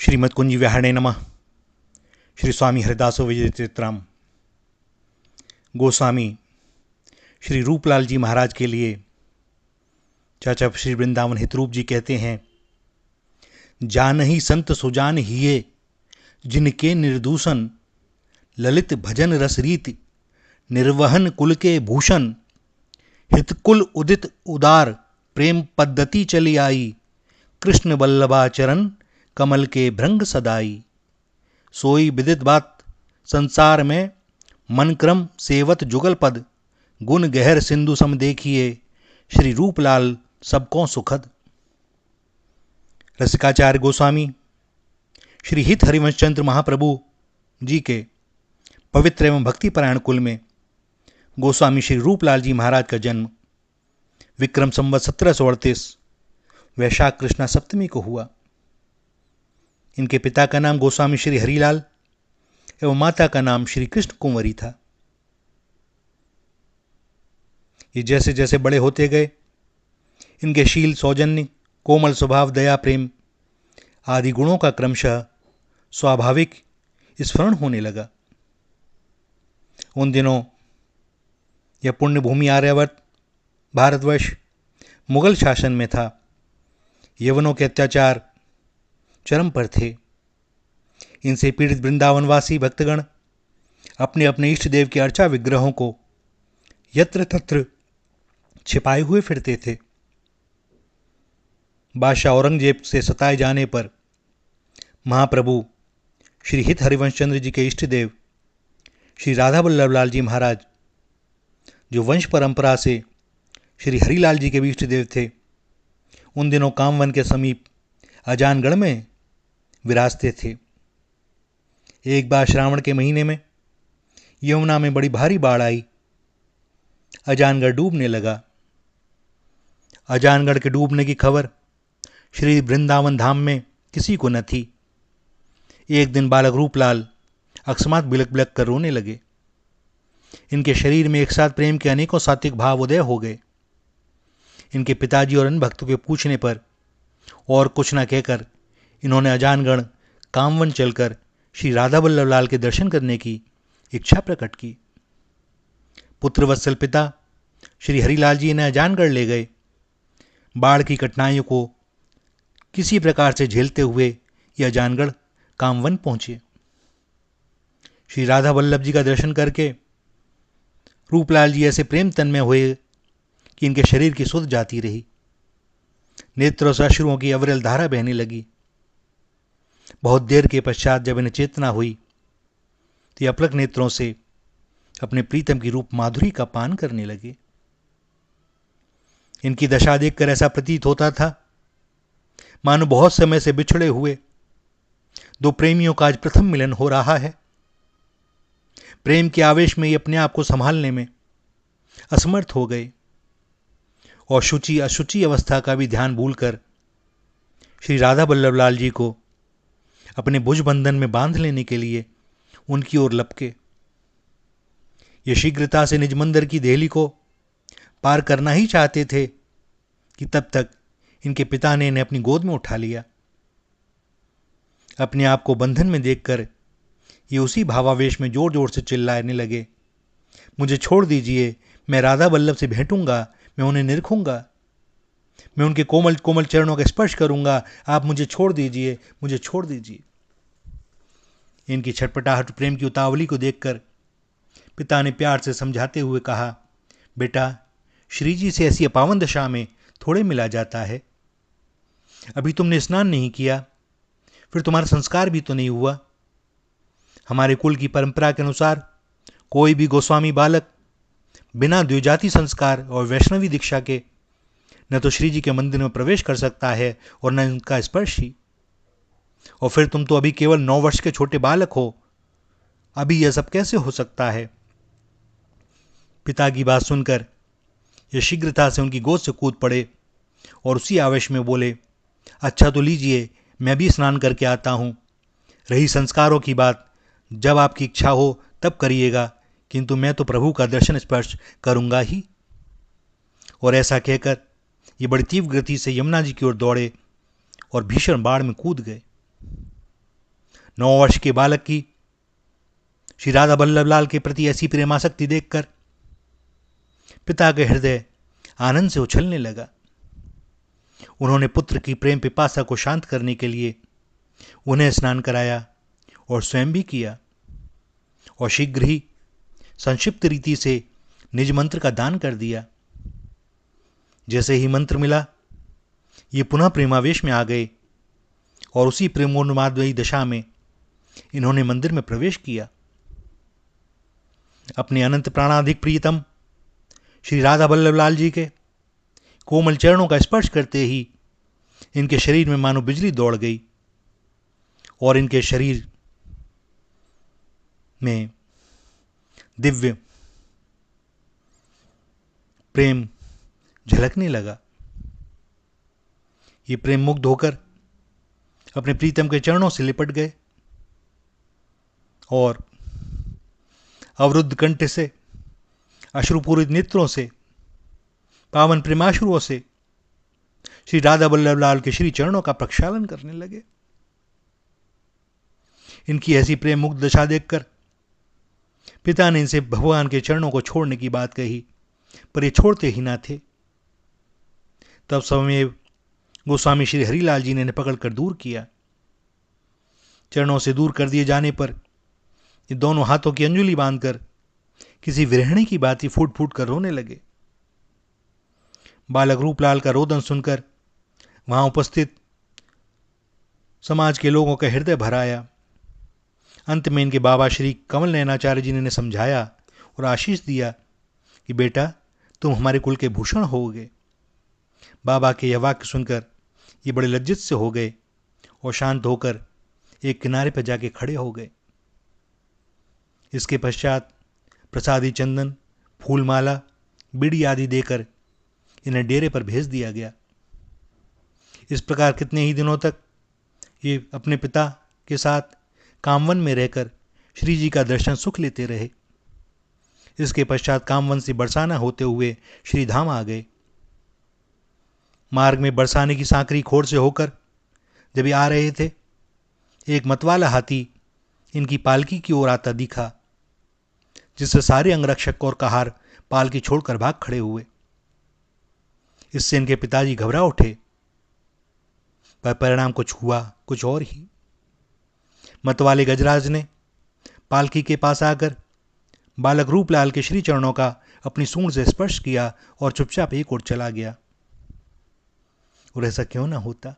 श्रीमद्कुंज विहारणे नमः। श्री स्वामी हरिदासो विजयचित्राम। गोस्वामी श्री रूपलाल जी महाराज के लिए चाचा श्री वृंदावन हितरूप जी कहते हैं, जानहि संत सुजान हिये जिनके निर्दूषण, ललित भजन रस रीति निर्वहन कुल के भूषण, हितकुल उदित उदार प्रेम पद्धति चली आई, कृष्ण वल्लभाचरण कमल के भृंग सदाई। सोई विदित बात संसार में मन क्रम सेवत जुगल पद, गुण गहर सिंधु सम देखिए श्री रूपलाल सबको सुखद। रसिकाचार्य गोस्वामी श्री हित हरिवंशचंद्र महाप्रभु जी के पवित्र एवं भक्तिपरायण कुल में गोस्वामी श्री रूपलाल जी महाराज का जन्म विक्रम संवत 1738 वैशाख कृष्णा सप्तमी को हुआ। इनके पिता का नाम गोस्वामी श्री हरिलाल एवं माता का नाम श्री कृष्ण कुंवरी था। ये जैसे जैसे बड़े होते गए, इनके शील, सौजन्य, कोमल स्वभाव, दया, प्रेम आदि गुणों का क्रमशः स्वाभाविक स्फुरण होने लगा। उन दिनों यह पुण्य भूमि आर्यावर्त भारतवर्ष मुगल शासन में था। यवनों के अत्याचार चरम पर थे। इनसे पीड़ित वृंदावनवासी भक्तगण अपने अपने इष्ट देव के अर्चा विग्रहों को यत्र तत्र छिपाए हुए फिरते थे। बादशाह औरंगजेब से सताए जाने पर महाप्रभु श्री हित हरिवंशचंद्र जी के इष्ट देव श्री राधा वल्लभ लाल जी महाराज, जो वंश परंपरा से श्री हरिलाल जी के भी इष्ट देव थे, उन दिनों कामवन के समीप अजानगढ़ में विराजते थे। एक बार श्रावण के महीने में यमुना में बड़ी भारी बाढ़ आई। अजानगढ़ डूबने लगा। अजानगढ़ के डूबने की खबर श्री वृंदावन धाम में किसी को न थी। एक दिन बालक रूपलाल अकस्मात बिलक बिलक कर रोने लगे। इनके शरीर में एक साथ प्रेम के अनेकों सात्विक भाव उदय हो गए। इनके पिताजी और अन्य भक्तों के पूछने पर और कुछ न कहकर इन्होंने अजानगढ़ कामवन चलकर श्री राधा वल्लभ लाल के दर्शन करने की इच्छा प्रकट की। पुत्रवत्सल पिता श्री हरिलाल जी इन्हें अजानगढ़ ले गए। बाढ़ की कठिनाइयों को किसी प्रकार से झेलते हुए ये अजानगढ़ कामवन पहुंचे। श्री राधा वल्लभ जी का दर्शन करके रूपलाल जी ऐसे प्रेम तन्मय हुए कि इनके शरीर की सुध जाती रही। नेत्रों से अश्रुओं की अविरल धारा बहने लगी। बहुत देर के पश्चात जब इन्हें चेतना हुई तो ये अपलक नेत्रों से अपने प्रीतम की रूप माधुरी का पान करने लगे। इनकी दशा देखकर ऐसा प्रतीत होता था मानो बहुत समय से बिछड़े हुए दो प्रेमियों का आज प्रथम मिलन हो रहा है। प्रेम के आवेश में ये अपने आप को संभालने में असमर्थ हो गए और शुचि अशुचि अवस्था का भी ध्यान भूलकर श्री राधा वल्लभ लाल जी को अपने भुजबंधन में बांध लेने के लिए उनकी ओर लपके। ये शीघ्रता से निज मंदिर की देहली को पार करना ही चाहते थे कि तब तक इनके पिता ने इन्हें अपनी गोद में उठा लिया। अपने आप को बंधन में देखकर ये उसी भावावेश में जोर जोर से चिल्लाने लगे, मुझे छोड़ दीजिए, मैं राधा वल्लभ से भेंटूंगा, मैं उन्हें निरखूंगा, मैं उनके कोमल कोमल चरणों का स्पर्श करूंगा, आप मुझे छोड़ दीजिए, मुझे छोड़ दीजिए। इनकी छटपटाहट प्रेम की उतावली को देखकर पिता ने प्यार से समझाते हुए कहा, बेटा, श्री जी से ऐसी अपावन दशा में थोड़े मिला जाता है। अभी तुमने स्नान नहीं किया, फिर तुम्हारा संस्कार भी तो नहीं हुआ। हमारे कुल की परंपरा के अनुसार कोई भी गोस्वामी बालक बिना द्विजाति संस्कार और वैष्णवी दीक्षा के न तो श्री जी के मंदिर में प्रवेश कर सकता है और न इनका स्पर्श ही। और फिर तुम तो अभी केवल 9 वर्ष के छोटे बालक हो, अभी यह सब कैसे हो सकता है। पिता की बात सुनकर ये शीघ्रता से उनकी गोद से कूद पड़े और उसी आवेश में बोले, अच्छा तो लीजिए, मैं भी स्नान करके आता हूं। रही संस्कारों की बात, जब आपकी इच्छा हो तब करिएगा, किंतु मैं तो प्रभु का दर्शन स्पर्श करूंगा ही। और ऐसा कहकर ये बड़ी तीव्र गति से यमुना जी की ओर दौड़े और भीषण बाढ़ में कूद गए। 9 वर्ष के बालक की श्री राधा बल्लभ लाल के प्रति ऐसी प्रेमासक्ति देखकर पिता के हृदय आनंद से उछलने लगा। उन्होंने पुत्र की प्रेम पिपासा को शांत करने के लिए उन्हें स्नान कराया और स्वयं भी किया, और शीघ्र ही संक्षिप्त रीति से निज मंत्र का दान कर दिया। जैसे ही मंत्र मिला, ये पुनः प्रेमावेश में आ गए और उसी प्रेमोन्मादयी दशा में इन्होंने मंदिर में प्रवेश किया। अपने अनंत प्राणाधिक प्रियतम श्री राधा बल्लभ लाल जी के कोमल चरणों का स्पर्श करते ही इनके शरीर में मानो बिजली दौड़ गई और इनके शरीर में दिव्य प्रेम झलकने लगा। ये प्रेम मुग्ध होकर अपने प्रीतम के चरणों से लिपट गए और अवरुद्ध कंठ से, अश्रुपूरित नेत्रों से, पावन प्रेमाश्रुओं से श्री राधा बल्लभ लाल के श्री चरणों का प्रक्षालन करने लगे। इनकी ऐसी प्रेम मुग्ध दशा देखकर पिता ने इनसे भगवान के चरणों को छोड़ने की बात कही, पर ये छोड़ते ही ना थे। तब समय गोस्वामी श्री हरिलाल जी ने इन्हें पकड़कर दूर किया। चरणों से दूर कर दिए जाने पर ये दोनों हाथों की अंजुली बांधकर किसी विरहणी की बात ही फूट फूट कर रोने लगे। बालक रूपलाल का रोदन सुनकर वहां उपस्थित समाज के लोगों का हृदय भर आया। अंत में इनके बाबा श्री कमल नयनाचार्य जी ने इन्हें समझाया और आशीष दिया कि बेटा, तुम हमारे कुल के भूषण होगे। बाबा के यह वाक्य सुनकर ये बड़े लज्जित से हो गए और शांत होकर एक किनारे पर जाके खड़े हो गए। इसके पश्चात प्रसादी चंदन, फूलमाला, बीड़ी आदि देकर इन्हें डेरे पर भेज दिया गया। इस प्रकार कितने ही दिनों तक ये अपने पिता के साथ कामवन में रहकर श्री जी का दर्शन सुख लेते रहे। इसके पश्चात कामवन से बरसाना होते हुए श्री धाम आ गए। मार्ग में बरसाने की सांकरी खोर से होकर जब ये आ रहे थे, एक मतवाला हाथी इनकी पालकी की ओर आता दिखा, जिससे सारे अंगरक्षक और कहार पालकी छोड़कर भाग खड़े हुए। इससे इनके पिताजी घबरा उठे, पर परिणाम कुछ हुआ कुछ और ही। मतवाले गजराज ने पालकी के पास आकर बालक रूपलाल के श्री चरणों का अपनी सूंड से स्पर्श किया और चुपचाप एक ओर चला गया। और ऐसा क्यों ना होता?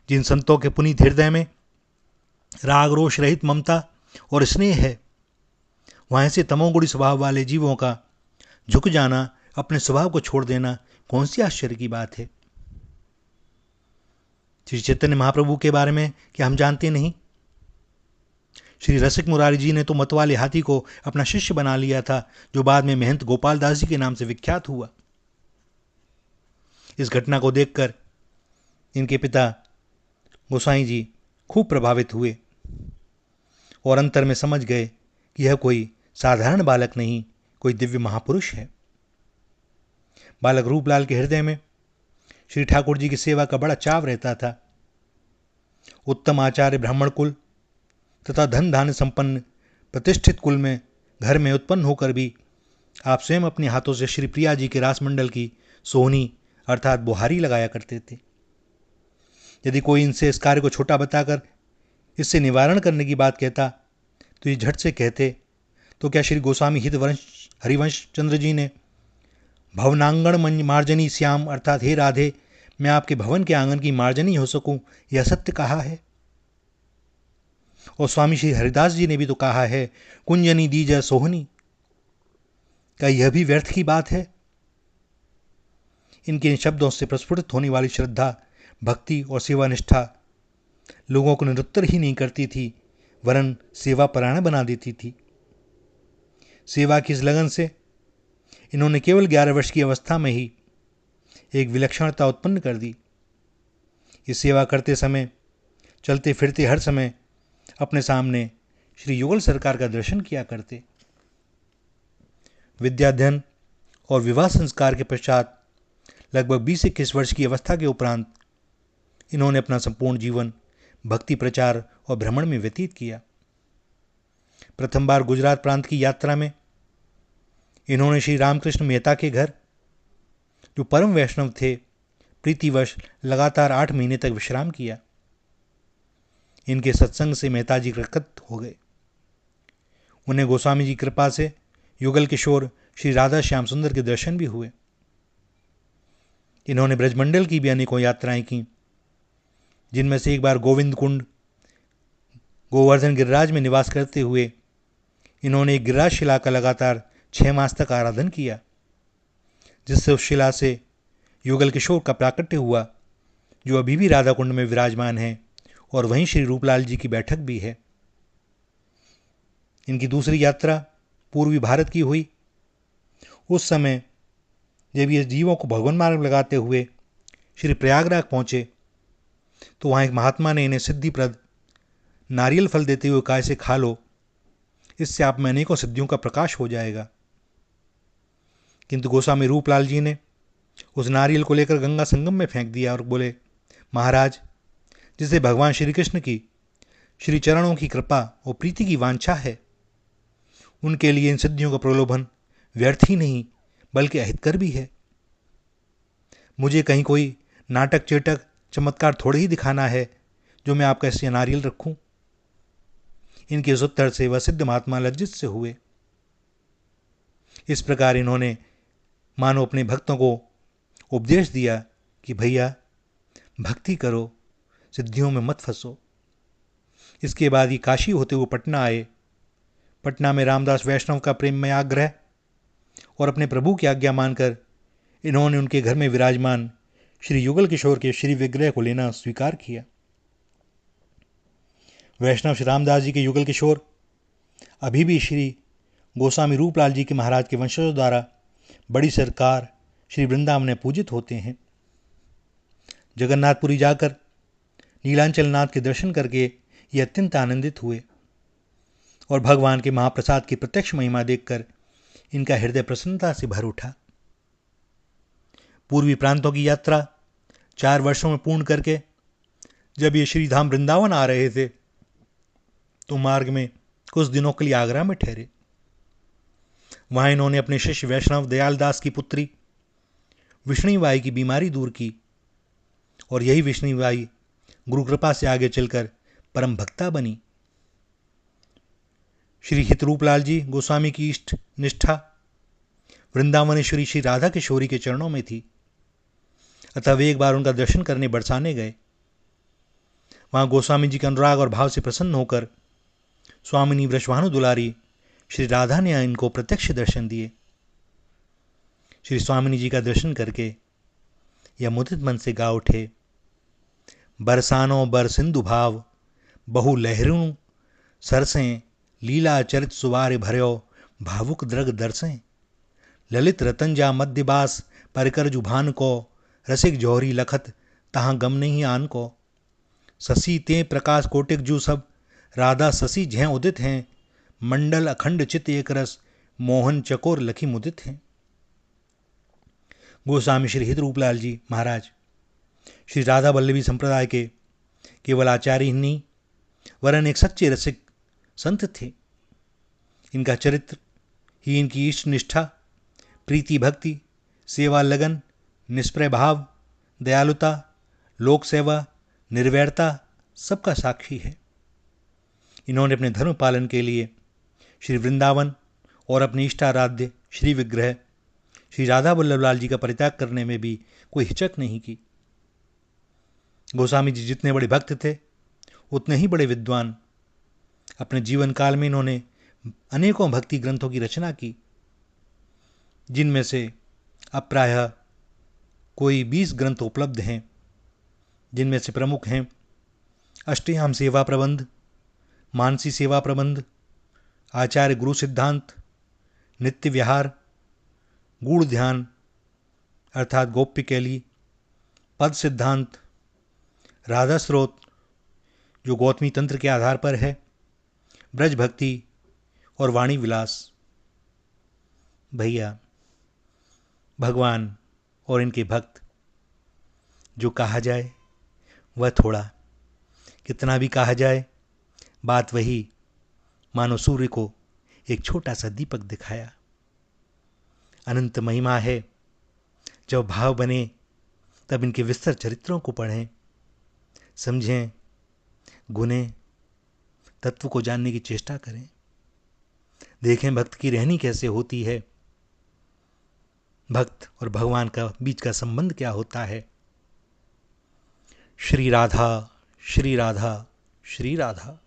जिन संतों के पुनीत हृदय में राग रोष रहित ममता और स्नेह है, वहां से तमोगुणी स्वभाव वाले जीवों का झुक जाना, अपने स्वभाव को छोड़ देना कौन सी आश्चर्य की बात है? श्री चैतन्य महाप्रभु के बारे में क्या हम जानते नहीं? श्री रसिक मुरारी जी ने तो मतवाले हाथी को अपना शिष्य बना लिया था, जो बाद में महंत गोपाल दास जी के नाम से विख्यात हुआ। इस घटना को देखकर इनके पिता गोसाई जी खूब प्रभावित हुए और अंतर में समझ गए कि यह कोई साधारण बालक नहीं, कोई दिव्य महापुरुष है। बालक रूपलाल के हृदय में श्री ठाकुर जी की सेवा का बड़ा चाव रहता था। उत्तम आचार्य ब्राह्मण कुल तथा धन धान्य संपन्न प्रतिष्ठित कुल में घर में उत्पन्न होकर भी आप स्वयं अपने हाथों से श्री प्रिया जी के रासमंडल की सोहनी अर्थात बुहारी लगाया करते थे। यदि कोई इनसे इस कार्य को छोटा बताकर इससे निवारण करने की बात कहता तो ये झट से कहते, तो क्या श्री गोस्वामी हितवंश हरिवंश चंद्र जी ने भवनांगण मार्जनी श्याम अर्थात हे राधे, मैं आपके भवन के आंगन की मार्जनी हो सकूं, यह सत्य कहा है? और स्वामी श्री हरिदास जी ने भी तो कहा है, कुंजनी दीजा सोहनी। क्या यह भी व्यर्थ की बात है? इनके इन शब्दों से प्रस्फुटित होने वाली श्रद्धा, भक्ति और सेवानिष्ठा लोगों को निरुत्तर ही नहीं करती थी, वरन सेवा परायण बना देती थी। सेवा की इस लगन से इन्होंने केवल 11 वर्ष की अवस्था में ही एक विलक्षणता उत्पन्न कर दी। इस सेवा करते समय, चलते फिरते हर समय अपने सामने श्री युगल सरकार का दर्शन किया करते। विद्याध्ययन और विवाह संस्कार के पश्चात लगभग 20-21 वर्ष की अवस्था के उपरांत इन्होंने अपना संपूर्ण जीवन भक्ति प्रचार और भ्रमण में व्यतीत किया। प्रथम बार गुजरात प्रांत की यात्रा में इन्होंने श्री रामकृष्ण मेहता के घर, जो परम वैष्णव थे, प्रीतिवश लगातार 8 महीने तक विश्राम किया। इनके सत्संग से मेहता जी प्रकट हो गए। उन्हें गोस्वामी जी कृपा से युगल किशोर श्री राधा श्याम सुंदर के दर्शन भी हुए। इन्होंने ब्रजमंडल की भी अनेकों यात्राएं की, जिनमें से एक बार गोविंद कुंड गोवर्धन गिरिराज में निवास करते हुए इन्होंने एक गिरिराज शिला का लगातार 6 मास तक आराधन किया, जिससे उस शिला से युगल किशोर का प्राकट्य हुआ, जो अभी भी राधा कुंड में विराजमान है और वहीं श्री रूपलाल जी की बैठक भी है। इनकी दूसरी यात्रा पूर्वी भारत की हुई। उस समय जब ये जीवों को भगवान मार्ग लगाते हुए श्री प्रयागराज पहुंचे, तो वहाँ एक महात्मा ने इन्हें सिद्धिप्रद नारियल फल देते हुए कहा, इसे खा लो, इससे आप में अनेकों सिद्धियों का प्रकाश हो जाएगा। किंतु गोस्वामी रूपलाल जी ने उस नारियल को लेकर गंगा संगम में फेंक दिया और बोले, महाराज, जिसे भगवान श्री कृष्ण की श्री चरणों की कृपा और प्रीति की वांछा है, उनके लिए इन सिद्धियों का प्रलोभन व्यर्थ ही नहीं बल्कि अहितकर भी है। मुझे कहीं कोई नाटक चेटक चमत्कार थोड़े ही दिखाना है जो मैं आपका ऐसे नारियल रखूं। इनके इस उत्तर से वह सिद्ध महात्मा लज्जित से हुए। इस प्रकार इन्होंने मानो अपने भक्तों को उपदेश दिया कि भैया भक्ति करो, सिद्धियों में मत फंसो। इसके बाद ये काशी होते हुए पटना आए। पटना में रामदास वैष्णव का प्रेम में आग्रह और अपने प्रभु की आज्ञा मानकर इन्होंने उनके घर में विराजमान श्री युगल किशोर के श्री विग्रह को लेना स्वीकार किया। वैष्णव श्री रामदास जी के युगल किशोर अभी भी श्री गोस्वामी रूपलाल जी के महाराज के वंशजों द्वारा बड़ी सरकार श्री वृंदावन में पूजित होते हैं। जगन्नाथपुरी जाकर नीलांचल नाथ के दर्शन करके ये अत्यंत आनंदित हुए और भगवान के महाप्रसाद की प्रत्यक्ष महिमा देखकर इनका हृदय प्रसन्नता से भर उठा। पूर्वी प्रांतों की यात्रा 4 वर्षों में पूर्ण करके जब ये श्रीधाम वृंदावन आ रहे थे, तो मार्ग में कुछ दिनों के लिए आगरा में ठहरे। वहां इन्होंने अपने शिष्य वैष्णव दयाल दास की पुत्री विष्णुबाई की बीमारी दूर की और यही विष्णुबाई गुरु कृपा से आगे चलकर परम भक्ता बनी। श्री हितरूपलाल जी गोस्वामी की इष्ट निष्ठा वृंदावनेश्वरी श्री राधा किशोरी के चरणों में थी, अतः वे एक बार उनका दर्शन करने बरसाने गए। वहां गोस्वामी जी के अनुराग और भाव से प्रसन्न होकर स्वामिनी वृषभानु दुलारी श्री राधा ने इनको प्रत्यक्ष दर्शन दिए। श्री स्वामिनी जी का दर्शन करके यह मुदित मन से गा उठे, बरसानो बर सिंधु भाव बहु लहरों सरसें, लीला चरित सुवार भर्यो भावुक द्रग दरसें, ललित रतंजा मध्यबास परिकर जुभान को, रसिक जौहरी लखत तहाँ गम नहीं आन को, शशि ते प्रकाश कोटिक जू सब राधा शशि झें उदित हैं, मंडल अखंड चित एक रस मोहन चकोर लखी मुदित हैं। गोस्वामी श्री हितरूपलाल जी महाराज श्री राधा वल्लभी संप्रदाय के केवल आचार्य ही नहीं वरन एक सच्चे रसिक संत थे। इनका चरित्र ही इनकी इष्ट निष्ठा, प्रीति भक्ति, सेवा लगन, निष्प्रय भाव, दयालुता, लोक सेवा, निर्वैरता सबका साक्षी है। इन्होंने अपने धर्म पालन के लिए श्री वृंदावन और अपने इष्टाराध्य श्री विग्रह श्री राधा वल्लभलाल जी का परित्याग करने में भी कोई हिचक नहीं की। गोस्वामी जी जितने बड़े भक्त थे उतने ही बड़े विद्वान। अपने जीवन काल में इन्होंने अनेकों भक्ति ग्रंथों की रचना की, जिनमें से अब प्रायः कोई 20 ग्रंथ उपलब्ध हैं, जिनमें से प्रमुख हैं अष्टयाम सेवा प्रबंध, मानसी सेवा प्रबंध, आचार्य गुरु सिद्धांत, नित्य विहार, गूढ़ ध्यान अर्थात गोप्य कैली, पद सिद्धांत, राधा स्रोत जो गौतमी तंत्र के आधार पर है, ब्रज भक्ति और वाणी विलास। भैया भगवान और इनके भक्त, जो कहा जाए वह थोड़ा, कितना भी कहा जाए बात वही, मानो सूर्य को एक छोटा सा दीपक दिखाया। अनंत महिमा है। जब भाव बने तब इनके विस्तर चरित्रों को पढ़ें, समझें, गुनें, तत्व को जानने की चेष्टा करें, देखें भक्त की रहनी कैसे होती है, भक्त और भगवान का बीच का संबंध क्या होता है। श्री राधा, श्री राधा, श्री राधा।